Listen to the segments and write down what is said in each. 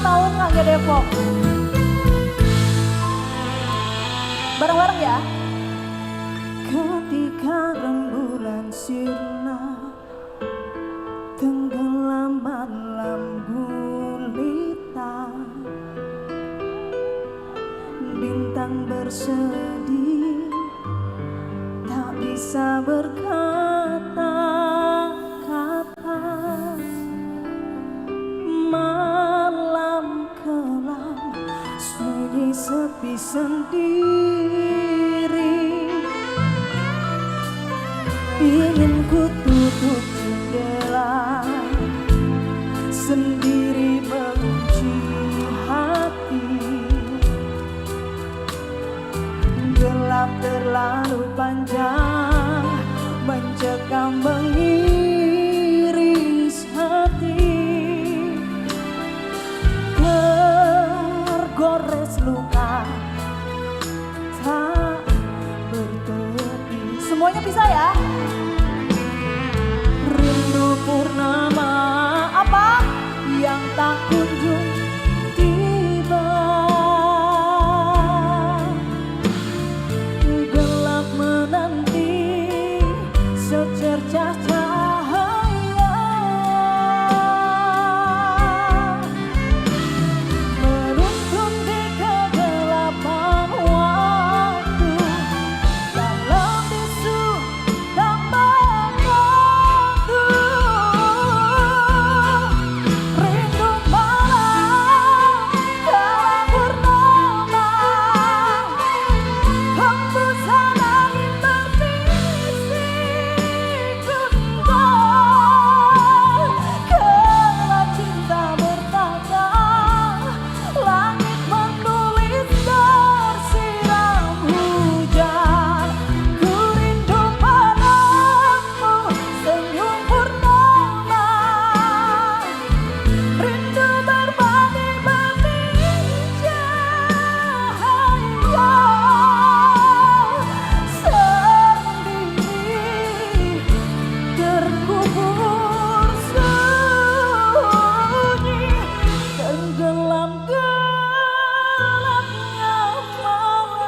tahun Ngangge Depok. Bareng-bareng ya. Ketika rembulan sirna tenggelam malam gulita, bintang bersedih tak bisa berkata-kata. Malam kelam sunyi sepi sendiri, ingin ku tutup jendela, sendiri mengunci hati. Gelap terlalu panjang, mencekam mengiris hati. Tergores luka tak bertepi. Semuanya bisa ya. Rindu purnama Apa? yang tak kunjung tiba, gelap menanti secercah cahaya, menuntun di kegelapan waktu dalam bisu tambah waktu. Rindu malam kala purnama, hembusan angin berbisik gundah. Kala cinta bertanda, langit menulis tersiram hujan. Ku rindu padamu senyum purnama, rindu berbanding-banding cahaya. Sendiri terkubur sunyi, tenggelam gelapnya malam.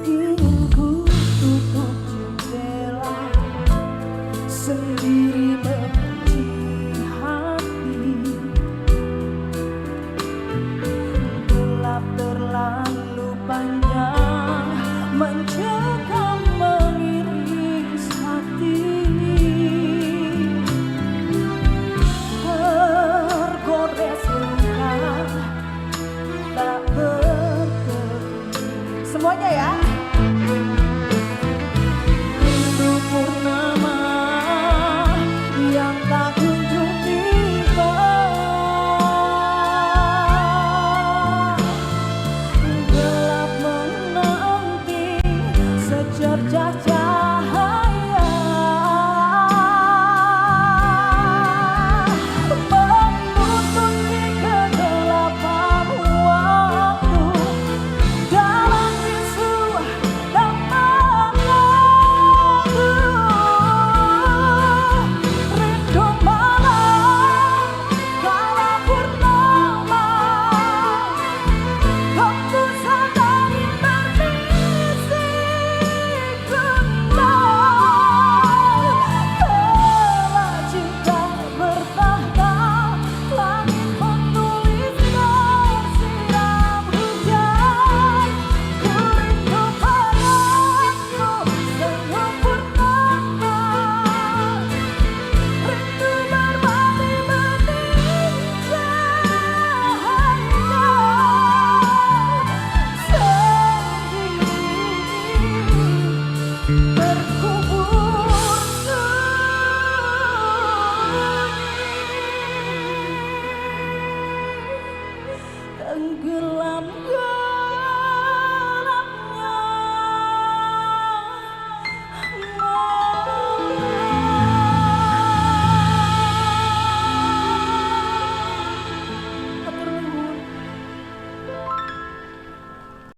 Ingin ku tutup jendela, sendiri mengunci hati. Gelap terlalu panjang, mencekam mengiris hati. Tergores luka tak bertepi. Semuanya ya. Rindu purnama yang tak kunjung tiba, gelap menanti secercah cahaya, menuntun di kegelapan waktu dalam bisu tambah waktu. Rindu malam kala purnama, hembusan angin berbisik gundah. Kala cinta bertahta, langit menulis tersiram hujan. Ku rindu padamu senyum purnama, rindu berbanding-banding cahaya. Sendiri terkubur sunyi, tenggelam